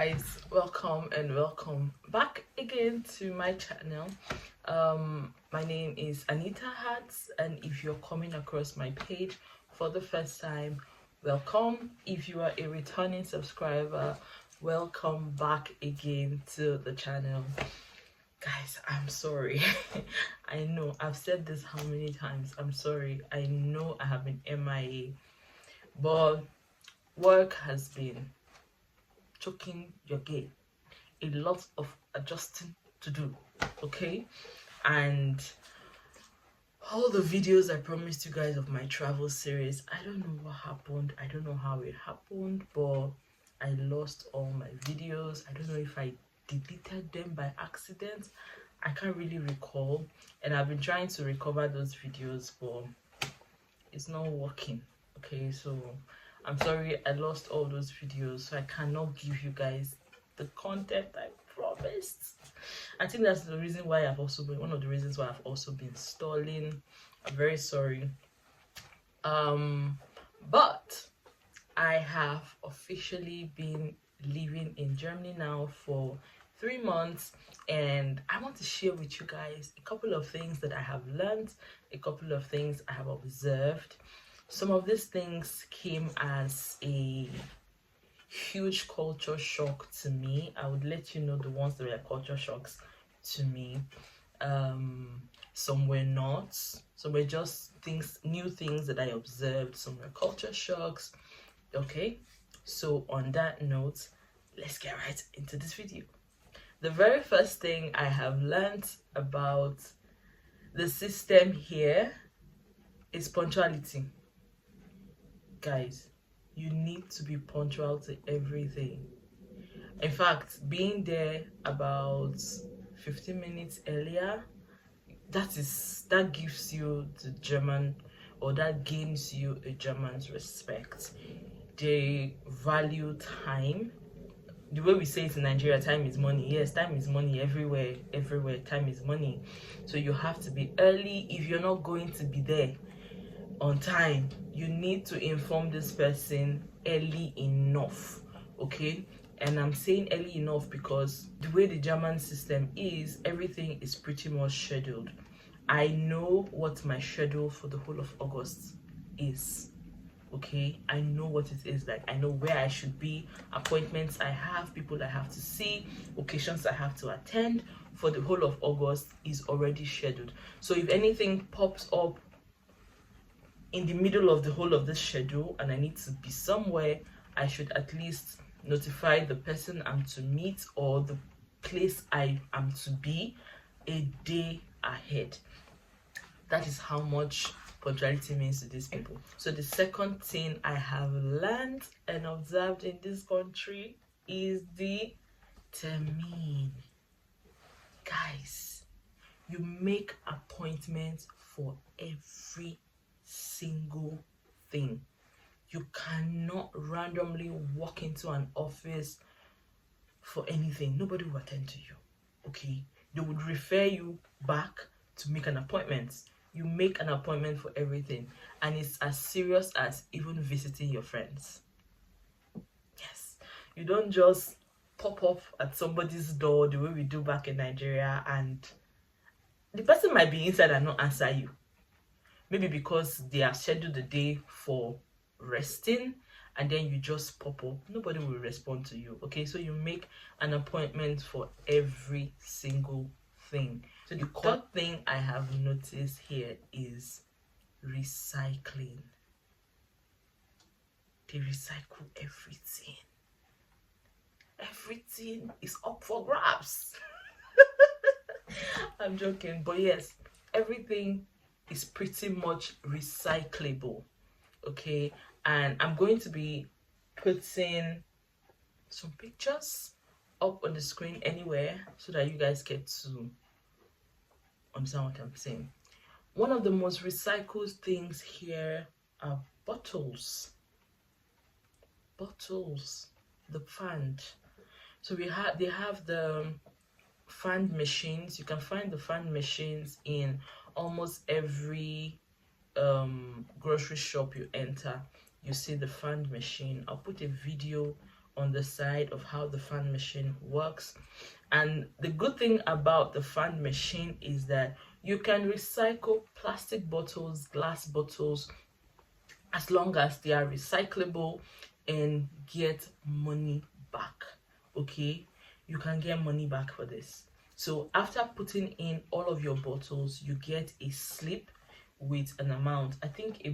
guys, welcome and welcome back again to my channel. My name is Anita Hats, and if you're coming across my page for the first time, welcome. If you are a returning subscriber, welcome back again to the channel. Guys, I'm sorry. I know I've said this how many times. I'm sorry. I know I have been MIA, but work has been choking your game. A lot of adjusting to do, okay? And all the videos I promised you guys of my travel series, I don't know what happened. I don't know how it happened, but I lost all my videos. I don't know if I deleted them by accident. I can't really recall, and I've been trying to recover those videos, but it's not working. Okay, so I'm sorry I lost all those videos, so I cannot give you guys the content I promised. I think that's the reason why I've also been one of the reasons why I've also been stalling. I'm very sorry. But I have officially been living in Germany now for 3 months, and I want to share with you guys a couple of things that I have learned, a couple of things I have observed. Some of these things came as a huge culture shock to me. I would let you know the ones that were culture shocks to me. Some were not. Some were just new things that I observed. Some were culture shocks. Okay, so on that note, let's get right into this video. The very first thing I have learned about the system here is punctuality. Guys, you need to be punctual to everything. In fact, being there about 15 minutes earlier, that gives you the German, or that gains you a German's respect. They value time. The way we say it in Nigeria, time is money. Yes, time is money everywhere. Time is money. So you have to be early. If you're not going to be there on time, you need to inform this person early enough, okay? And I'm saying early enough because the way the German system is, everything is pretty much scheduled. I know what my schedule for the whole of August is, okay? I know what it is like. I know where I should be, appointments I have, people I have to see, occasions I have to attend for the whole of August is already scheduled. So if anything pops up in the middle of the whole of this schedule and I need to be somewhere, I should at least notify the person I'm to meet or the place I am to be a day ahead. That is how much punctuality means to these people. So the second thing I have learned and observed in this country is the termin. Guys, you make appointments for every single thing. You cannot randomly walk into an office for anything. Nobody will attend to you, okay? They would refer you back to make an appointment. You make an appointment for everything, and it's as serious as even visiting your friends. Yes, you don't just pop up at somebody's door the way we do back in Nigeria, and the person might be inside and not answer you. Maybe because they have scheduled the day for resting, and then you just pop up. Nobody will respond to you, okay? So you make an appointment for every single thing. So the third thing I have noticed here is recycling. They recycle everything. Everything is up for grabs. I'm joking, but yes, everything is pretty much recyclable, okay? And I'm going to be putting some pictures up on the screen anywhere so that you guys get to understand what I'm saying. One of the most recycled things here are bottles, the fanned. So they have the fan machines. You can find the fan machines in almost every grocery shop you enter. You see the fan machine. I'll put a video on the side of how the fan machine works. And the good thing about the fan machine is that you can recycle plastic bottles, glass bottles, as long as they are recyclable, and get money back. Okay, you can get money back for this. So after putting in all of your bottles, you get a slip with an amount. I think a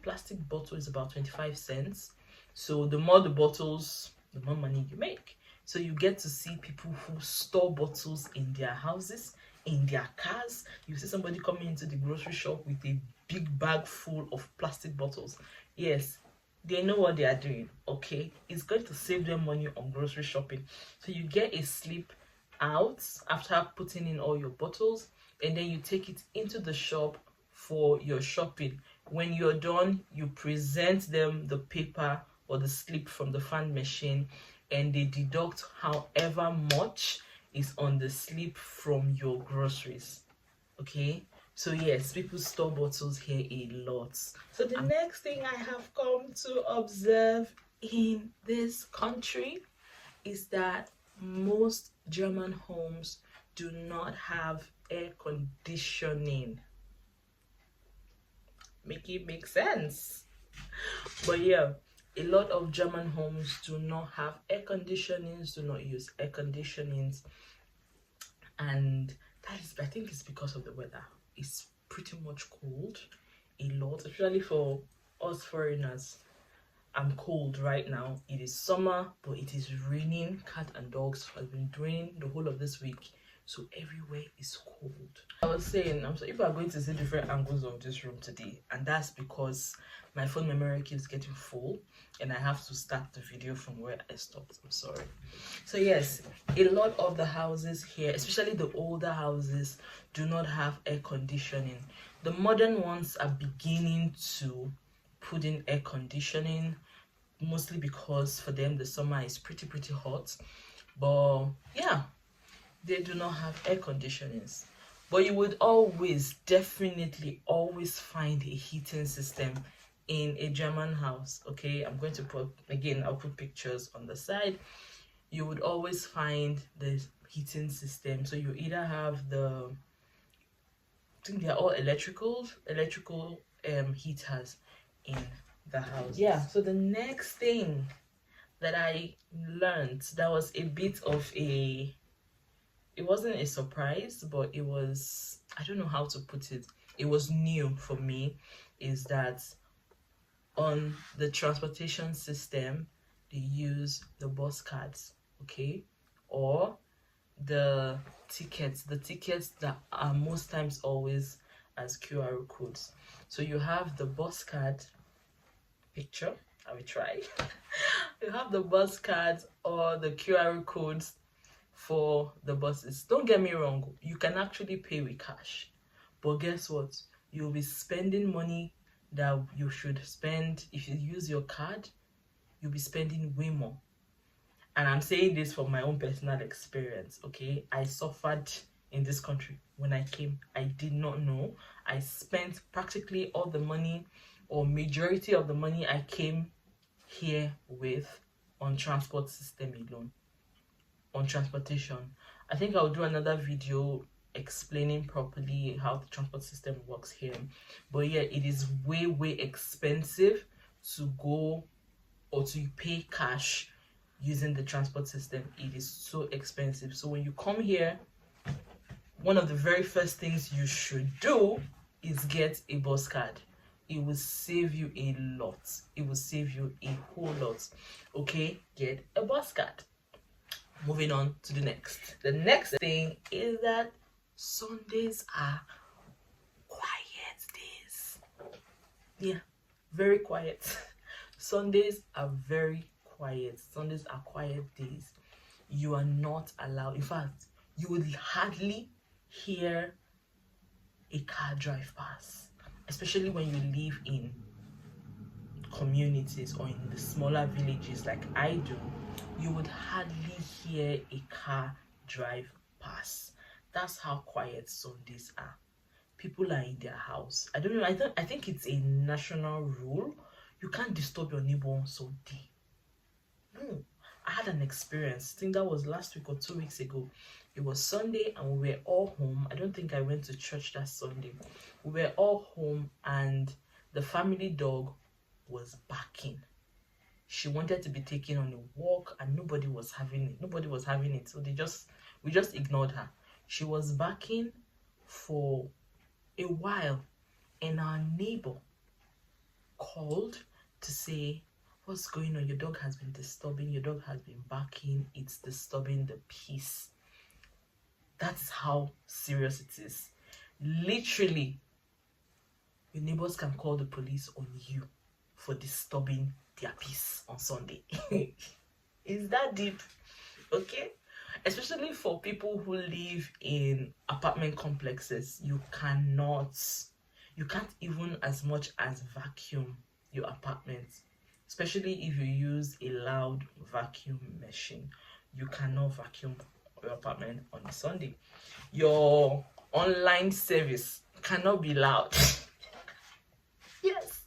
plastic bottle is about 25 cents. So the more the bottles, the more money you make. So you get to see people who store bottles in their houses, in their cars. You see somebody coming into the grocery shop with a big bag full of plastic bottles. Yes, they know what they are doing. Okay, it's going to save them money on grocery shopping. So you get a slip out after putting in all your bottles, and then you take it into the shop for your shopping. When you're done, you present them the paper or the slip from the fan machine, and they deduct however much is on the slip from your groceries. Okay, so yes, people store bottles here a lot. So the next thing I have come to observe in this country is that most German homes do not have air conditioning. Make it make sense. But yeah, a lot of German homes do not have air conditionings, do not use air conditionings, and that is, I think it's because of the weather. It's pretty much cold a lot, especially for us foreigners. I'm cold right now. It is summer, but it is raining. Cat and dogs have been raining the whole of this week, so everywhere is cold. I was saying, I'm sorry if I'm going to see different angles of this room today, and that's because my phone memory keeps getting full and I have to start the video from where I stopped. I'm sorry. So yes, a lot of the houses here, especially the older houses, do not have air conditioning. The modern ones are beginning to put in air conditioning, mostly because for them the summer is pretty hot. But yeah, they do not have air conditionings. But you would definitely always find a heating system in a German house. Okay, I'm going to put, again, I'll put pictures on the side. You would always find the heating system. So you either have the, I think they're all electrical heaters in the house. Yeah, so the next thing that I learned, that was a bit of a, it wasn't a surprise, but it was, I don't know how to put it, it was new for me, is that on the transportation system they use the bus cards, okay, or the tickets that are most times always as QR codes. So you have the bus card picture, I will try. You have the bus cards or the QR codes for the buses. Don't get me wrong, you can actually pay with cash, but guess what, you'll be spending money that you should spend. If you use your card, you'll be spending way more. And I'm saying this from my own personal experience. Okay, I suffered in this country when I came. I did not know. I spent practically all the money, or majority of the money I came here with, on transport system alone, on transportation. I think I'll do another video explaining properly how the transport system works here. But yeah, it is way expensive to go or to pay cash using the transport system. It is so expensive. So when you come here, one of the very first things you should do is get a bus card. It will save you a lot. It will save you a whole lot. Okay, get a bus card. Moving on to the next. The next thing is that Sundays are quiet days. Yeah, very quiet. Sundays are very quiet. Sundays are quiet days. You are not allowed. In fact, you would hardly hear a car drive past, especially when you live in communities or in the smaller villages like I do. You would hardly hear a car drive past. That's how quiet Sundays are. People are in their house. I don't know. I think it's a national rule. You can't disturb your neighbor on Sunday. No. I had an experience. I think that was last week or 2 weeks ago. It was Sunday and we were all home. I don't think I went to church that Sunday. We were all home and the family dog was barking. She wanted to be taken on a walk and nobody was having it. Nobody was having it. So we just ignored her. She was barking for a while and our neighbor called to say, what's going on? Your dog has been disturbing. Your dog has been barking. It's disturbing the peace. That's how serious it is. Literally, your neighbors can call the police on you for disturbing their peace on Sunday. Is that deep? Okay? Especially for people who live in apartment complexes, you can't even as much as vacuum your apartment. Especially if you use a loud vacuum machine, you cannot vacuum your apartment on a Sunday. Your online service cannot be loud. Yes,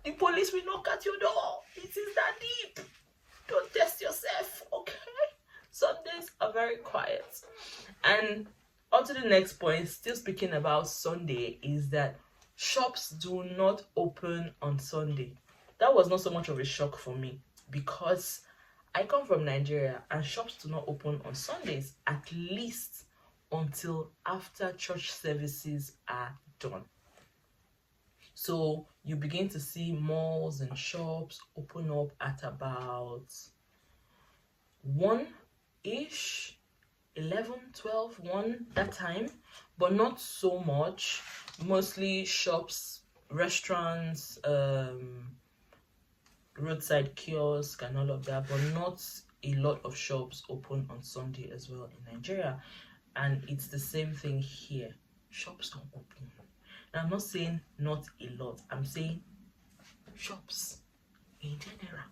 the police will knock at your door. It is that deep. Don't test yourself, okay? Sundays are very quiet. And on to the next point, still speaking about Sunday, is that shops do not open on Sunday. That was not so much of a shock for me because I come from Nigeria and shops do not open on Sundays, at least until after church services are done. So you begin to see malls and shops open up at about 1-ish, 11, 12, 1, that time, but not so much. Mostly shops, restaurants, roadside kiosk and all of that, but not a lot of shops open on Sunday as well in Nigeria. And it's the same thing here. Shops don't open. Now, I'm not saying not a lot. I'm saying shops in general,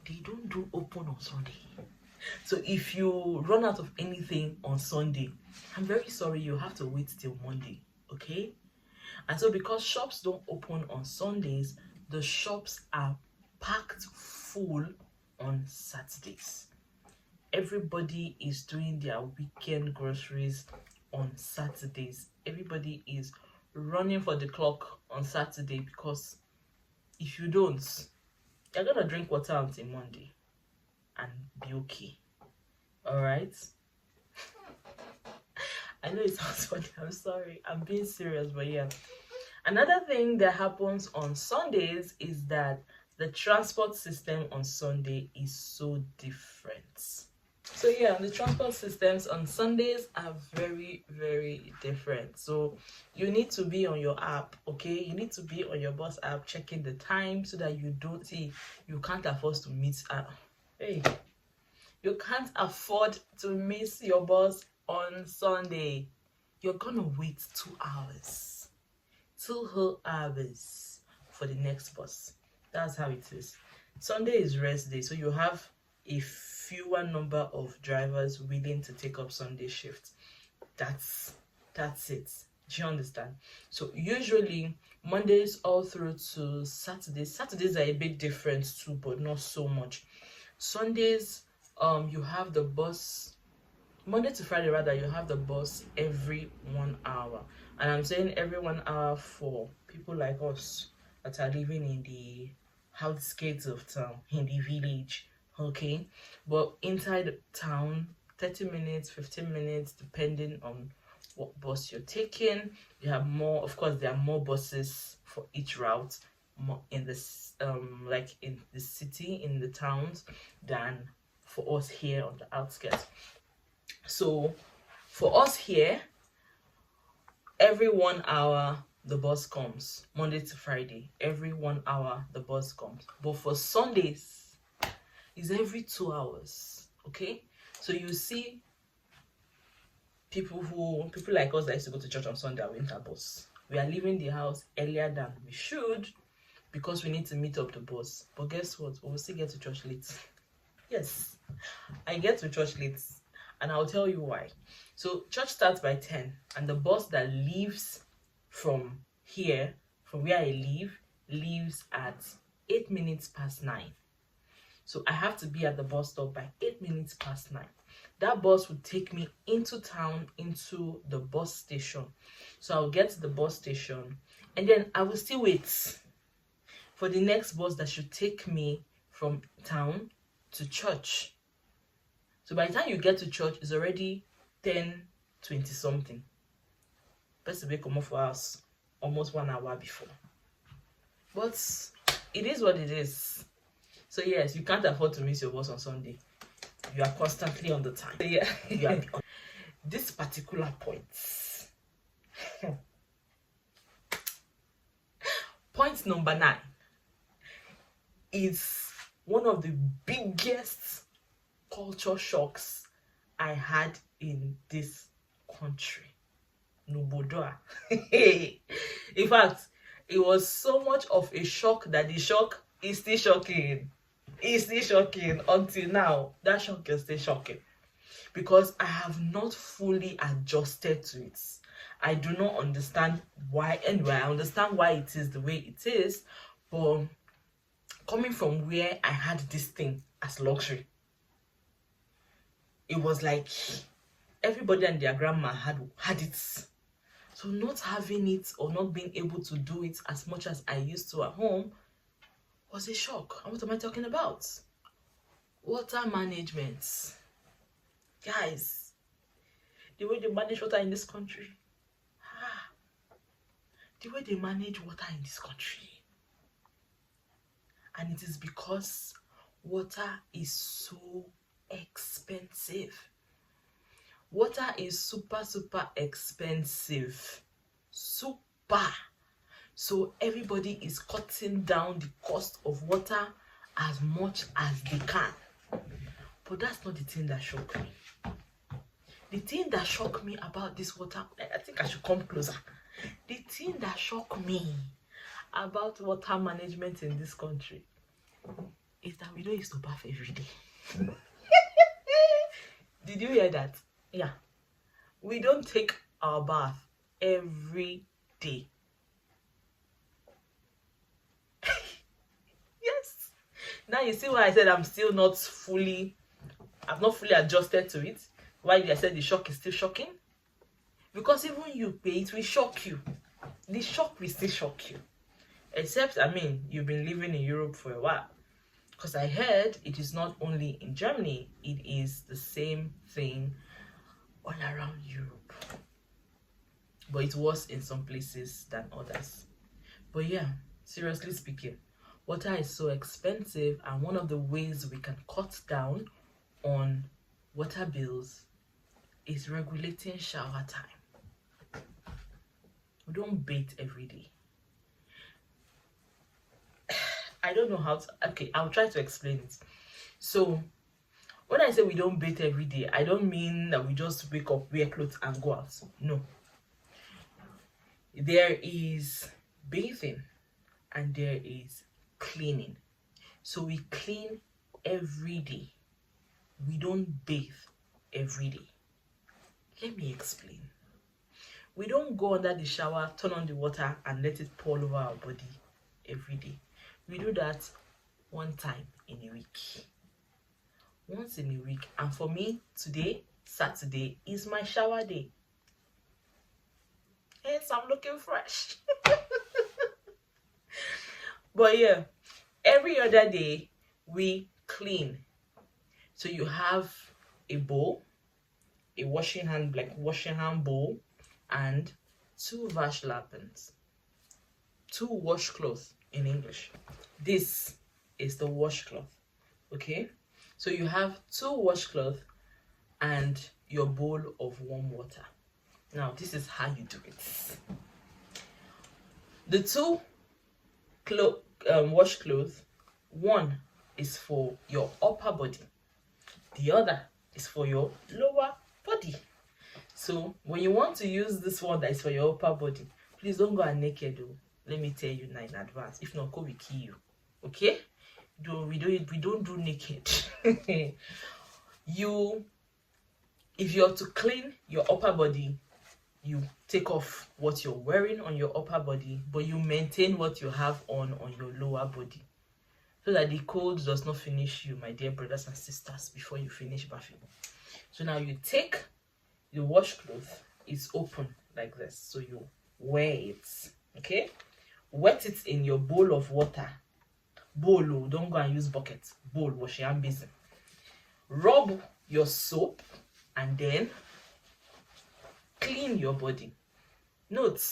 they don't do open on Sunday. So if you run out of anything on Sunday, I'm very sorry, you have to wait till Monday, okay? And so because shops don't open on Sundays, the shops are packed full on Saturdays. Everybody is doing their weekend groceries on Saturdays. Everybody is running for the clock on Saturday because if you don't, you're gonna drink water until Monday and be okay. All right? I know it sounds funny. I'm sorry. I'm being serious, but yeah. Another thing that happens on Sundays is that the transport system on Sunday is so different. So yeah, the transport systems on Sundays are very, very different. So you need to be on your app, okay? You need to be on your bus app checking the time so that you don't see, you can't afford to miss. You can't afford to miss your bus on Sunday. You're gonna wait 2 hours, 2 whole hours for the next bus. That's how it is. Sunday is rest day, so you have a fewer number of drivers willing to take up Sunday shift. That's it. Do you understand? So usually Mondays all through to Saturdays are a bit different too, but not so much. Sundays, you have the bus. Monday to Friday rather, you have the bus every 1 hour, and I'm saying every 1 hour for people like us that are living in the outskirts of town, in the village, okay? But inside town, 30 minutes, 15 minutes, depending on what bus you're taking. You have more, of course, there are more buses for each route, more in this like in the city, in the towns, than for us here on the outskirts. So for us here, every 1 hour the bus comes. Monday to Friday, every 1 hour the bus comes. But for Sundays, it's every 2 hours, okay? So you see people like us that used to go to church on Sunday are winter bus. We are leaving the house earlier than we should because we need to meet up the bus. But guess what? We'll still get to church late. Yes, I get to church late, and I'll tell you why. So church starts by 10, and the bus that leaves from here, from where I live, leaves at 8 minutes past 9. So I have to be at the bus stop by 8 minutes past 9. That bus would take me into town, into the bus station. So I'll get to the bus station and then I will still wait for the next bus that should take me from town to church. So by the time you get to church, it's already 10:20 something. Best to come off for us almost 1 hour before. But it is what it is. So yes, you can't afford to miss your bus on Sunday. You are constantly on the time. Yeah, you are on this particular point. Point number 9 is one of the biggest culture shocks I had in this country. Nubodoa. In fact, it was so much of a shock that the shock is still shocking. It's still shocking until now. That shock is still shocking because I have not fully adjusted to it. I do not understand why. Anyway, I understand why it is the way it is, but coming from where I had this thing as luxury, it was like everybody and their grandma had it. So not having it or not being able to do it as much as I used to at home was a shock. And what am I talking about? Water management. Guys, the way they manage water in this country. The way they manage water in this country. And it is because water is so expensive. Water is super expensive. Super. So everybody is cutting down the cost of water as much as they can. But that's not the thing that shocked me. The thing that shocked me about this water, I think I should come closer. The thing that shocked me about water management in this country is that we don't use to bath every day. Did you hear that? Yeah. We don't take our bath every day. Yes. Now you see why I said I've not fully adjusted to it. Why I said the shock is still shocking? Because even you pay, it will shock you. The shock will still shock you. Except, I mean, you've been living in Europe for a while. Because I heard it is not only in Germany, it is the same thing all around Europe. But it was in some places than others. But yeah, seriously speaking, water is so expensive, and one of the ways we can cut down on water bills is regulating shower time. We don't bathe every day. I don't know how to, okay, I'll try to explain it. So when I say we don't bathe every day, I don't mean that we just wake up, wear clothes and go out. No. There is bathing and there is cleaning. So we clean every day. We don't bathe every day. Let me explain. We don't go under the shower, turn on the water and let it pour over our body every day. We do that one time in a week. Once in a week. And for me, today, Saturday, is my shower day. Hence, I'm looking fresh. But yeah, every other day, we clean. So you have a bowl, a washing hand bowl, and 2 washlappens, 2 washcloths in English. This is the washcloth, okay? So you have 2 washcloths and your bowl of warm water. Now, this is how you do it. The 2 washcloths, one is for your upper body. The other is for your lower body. So when you want to use this one that is for your upper body, please don't go and naked though. Let me tell you now in advance. If not, we kill you. Okay? We don't do naked. If you're to clean your upper body, you take off what you're wearing on your upper body, but you maintain what you have on your lower body. so that the cold does not finish you, my dear brothers and sisters, before you finish bathing. So now you take the washcloth, it's open like this, so you wear it, okay? Wet it in your bowl of water. Bowl, oh, don't go and use bucket. Bowl, wash your hand basin. Rub your soap and then clean your body. Note,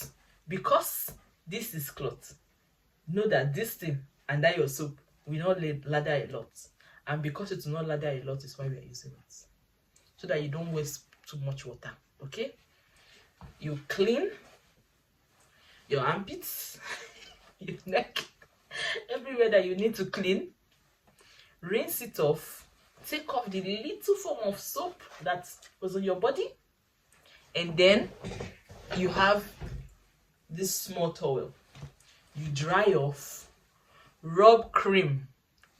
because this is cloth, know that this thing under your soap will not lather a lot, and because it will not lather a lot is why we are using it, so that you don't waste too much water. Okay, you clean your armpits, your neck, everywhere that you need to clean. Rinse it off, take off the little form of soap that was on your body, and then you have this small towel. You dry off, rub cream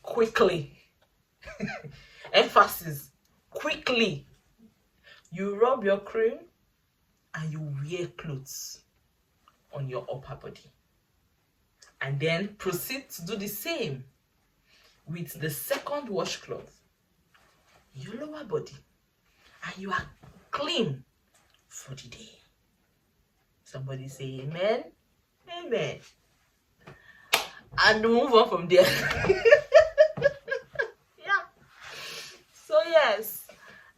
quickly. Emphasis, quickly. You rub your cream and you wear clothes on your upper body, and then proceed to do the same with the second washcloth, your lower body, and you are clean for the day. Somebody say amen. Amen. And move on from there. Yeah. So yes,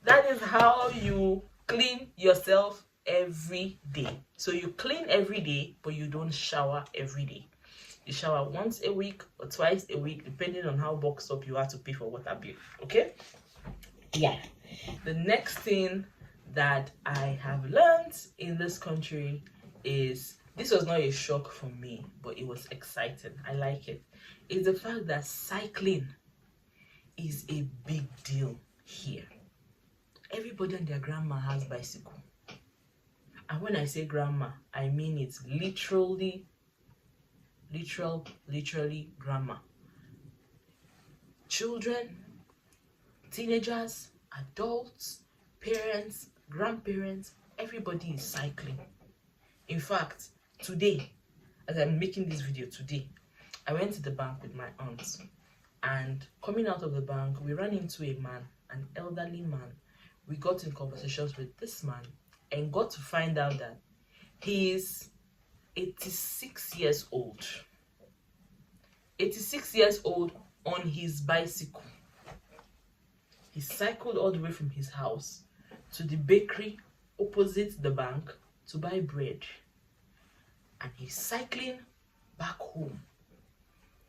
that is how you clean yourself every day. So you clean every day, but you don't shower every day. You shower once a week or twice a week, depending on how boxed up you are to pay for water bill. Okay? Yeah. The next thing that I have learned in this country is, this was not a shock for me, but it was exciting. I like it. It's the fact that cycling is a big deal here. Everybody and their grandma has bicycle. And when I say grandma, I mean it's literally grandma. Children, teenagers, adults, parents, grandparents, everybody is cycling. In fact, today, as I'm making this video today, I went to the bank with my aunt, and coming out of the bank, we ran into a man, an elderly man. We got in conversations with this man and got to find out that he is 86 years old. 86 years old on his bicycle. He cycled all the way from his house to the bakery opposite the bank to buy bread. And he's cycling back home.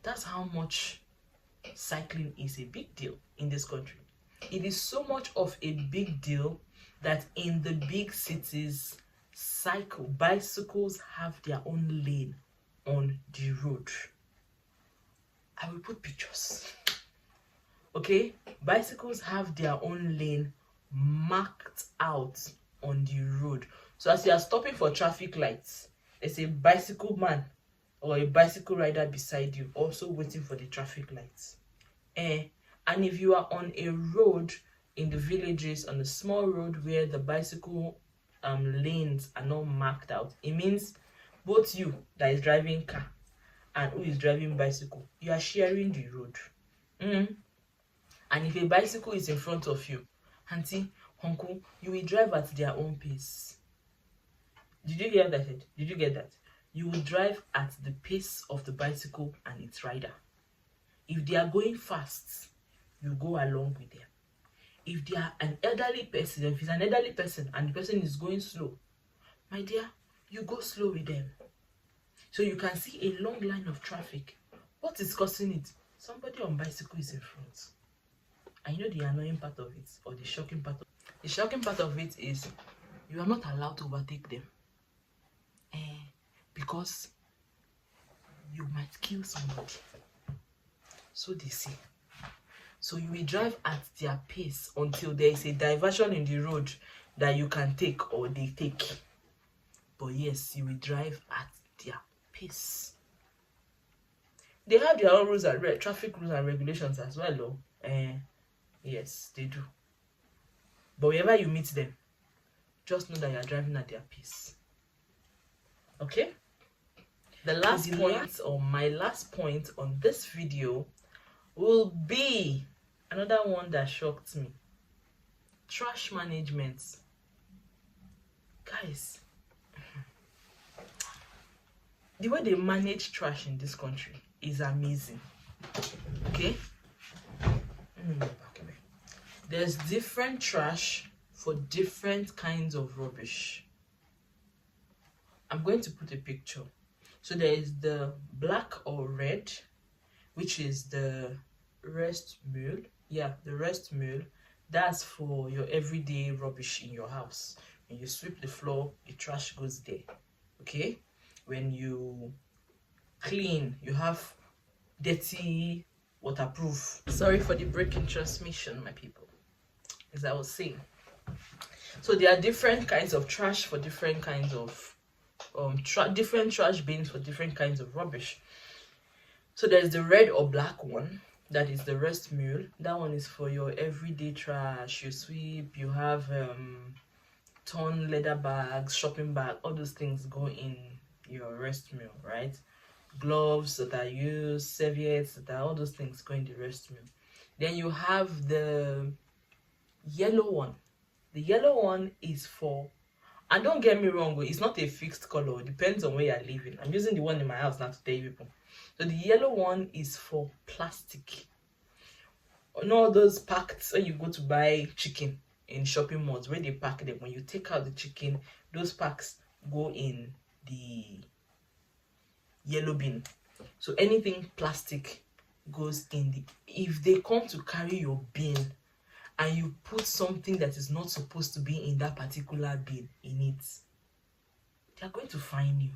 That's how much cycling is a big deal in this country. It is so much of a big deal that in the big cities, bicycles have their own lane on the road. I will put pictures. Okay, bicycles have their own lane marked out on the road. So as you are stopping for traffic lights, there's a bicycle man or a bicycle rider beside you also waiting for the traffic lights. And if you are on a road in the villages, on a small road where the bicycle lanes are not marked out, it means both you that is driving car and who is driving bicycle, you are sharing the road. And if a bicycle is in front of you, auntie, uncle, you will drive at their own pace. Did you hear that? Did you get that? You will drive at the pace of the bicycle and its rider. If they are going fast, you go along with them. If they are an elderly person, if it's an elderly person and the person is going slow, my dear, you go slow with them. So you can see a long line of traffic. What is causing it? Somebody on bicycle is in front. I know the annoying part of it, or the shocking part of it. The shocking part of it is you are not allowed to overtake them. Because you might kill somebody. So they say. So you will drive at their pace until there is a diversion in the road that you can take or they take. But yes, you will drive at their pace. They have their own rules and traffic rules and regulations as well, though. Yes, they do. But whenever you meet them, just know that you are driving at their pace. Okay? The last point, or my last point on this video, will be another one that shocked me. Trash management. Guys, the way they manage trash in this country is amazing. Okay? There's different trash for different kinds of rubbish. I'm going to put a picture. So there is the black or red, which is the rest meal. Yeah, the rest meal. That's for your everyday rubbish in your house. When you sweep the floor, the trash goes there. Okay? When you clean, you have dirty, waterproof. Sorry for the breaking transmission, my people. As I was saying. So there are different kinds of trash for different kinds of different trash bins for different kinds of rubbish. So there's the red or black one, that is the rest mule. That one is for your everyday trash. You sweep, you have torn leather bags, shopping bag, all those things go in your rest mule, right? Gloves that are used, serviettes that are, all those things go in the rest mule. Then you have the yellow one. The yellow one is for, and don't get me wrong, it's not a fixed color, it depends on where you're living. I'm using the one in my house now to tell you people. So the yellow one is for plastic. On all those packed, when you go to buy chicken in shopping malls, where they pack them, when you take out the chicken, those packs go in the yellow bin. So anything plastic goes in the, if they come to carry your bin and you put something that is not supposed to be in that particular bin in it, they are going to fine you.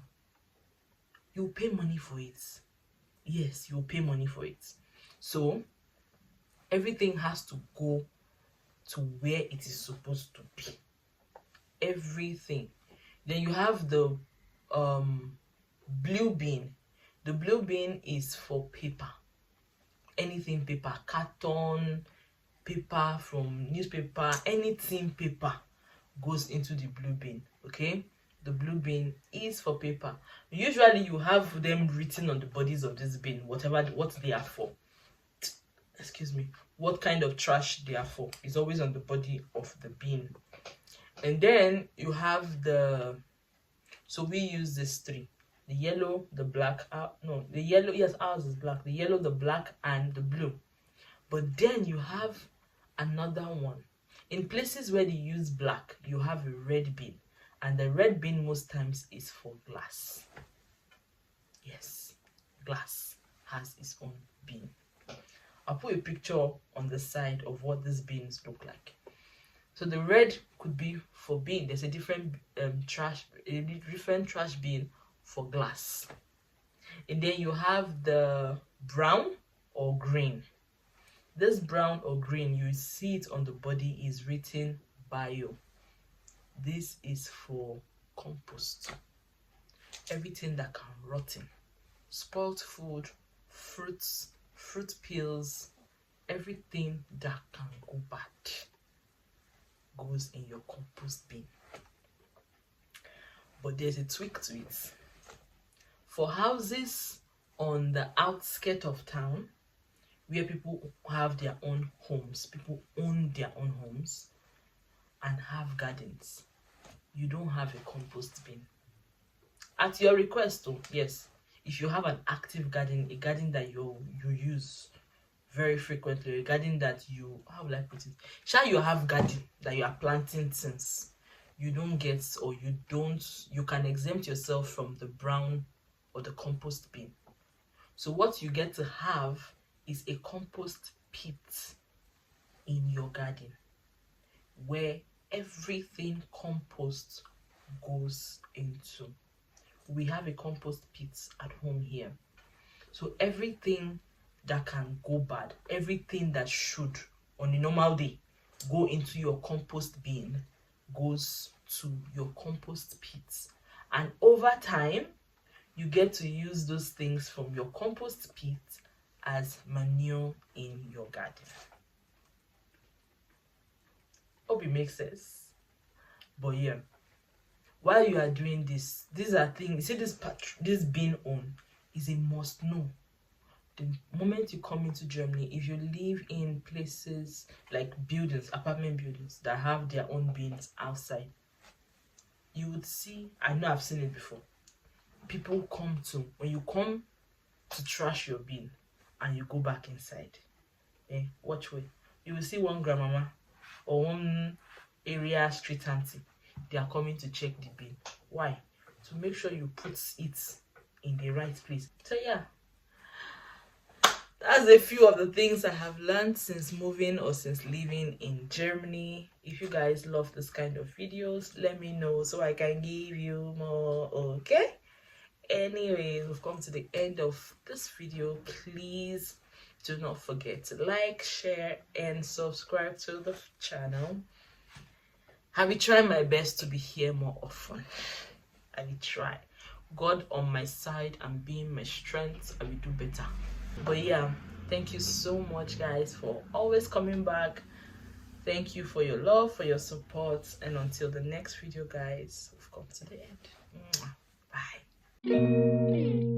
You'll pay money for it. Yes, you'll pay money for it. So everything has to go to where it is supposed to be. Everything. Then you have the blue bin. The blue bin is for paper. Anything paper, carton, paper from newspaper, anything paper goes into the blue bin. Okay, the blue bin is for paper. Usually you have them written on the bodies of this bin, what they are for. Excuse me, what kind of trash they are for is always on the body of the bin. And then you have the, so we use these three: the yellow, the black, no, the yellow, yes, ours is black, the yellow, the black, and the blue. But then you have another one. In places where they use black, you have a red bin, and the red bin most times is for glass. Yes, glass has its own bin. I'll put a picture on the side of what these bins look like. So the red could be for bin. There's a different trash bin for glass. And then you have the brown or green. This brown or green, you see it on the body, is written bio. This is for compost. Everything that can rotten. Spoiled food, fruits, fruit peels, everything that can go bad goes in your compost bin. But there's a tweak to it. For houses on the outskirts of town, where people have their own homes, people own their own homes and have gardens, you don't have a compost bin. At your request though, yes, if you have an active garden, a garden that you use very frequently, a garden that you, how will I put it? Shall you have garden that you are planting things, you don't get, or you can exempt yourself from the brown or the compost bin. So what you get to have is a compost pit in your garden where everything compost goes into. We have a compost pit at home here. So everything that can go bad, everything that should on a normal day go into your compost bin goes to your compost pit. And over time, you get to use those things from your compost pit as manure in your garden. Hope it makes sense. But yeah, while you are doing this, these are things. See, this bin on is a must know. The moment you come into Germany, if you live in places like buildings, apartment buildings that have their own bins outside, you would see, I know I've seen it before, people come to, when you come to trash your bin and you go back inside, watch way, you will see one grandmama or one area street auntie, they are coming to check the bin. Why? To make sure you put it in the right place. So yeah, that's a few of the things I have learned since moving or since living in Germany. If you guys love this kind of videos, let me know so I can give you more, okay? Anyways, we've come to the end of this video. Please do not forget to like, share, and subscribe to the channel. I will try my best to be here more often. I will try. God on my side and being my strength, I will do better. But yeah, thank you so much, guys, for always coming back. Thank you for your love, for your support, and until the next video, guys, we've come to the end. Bye.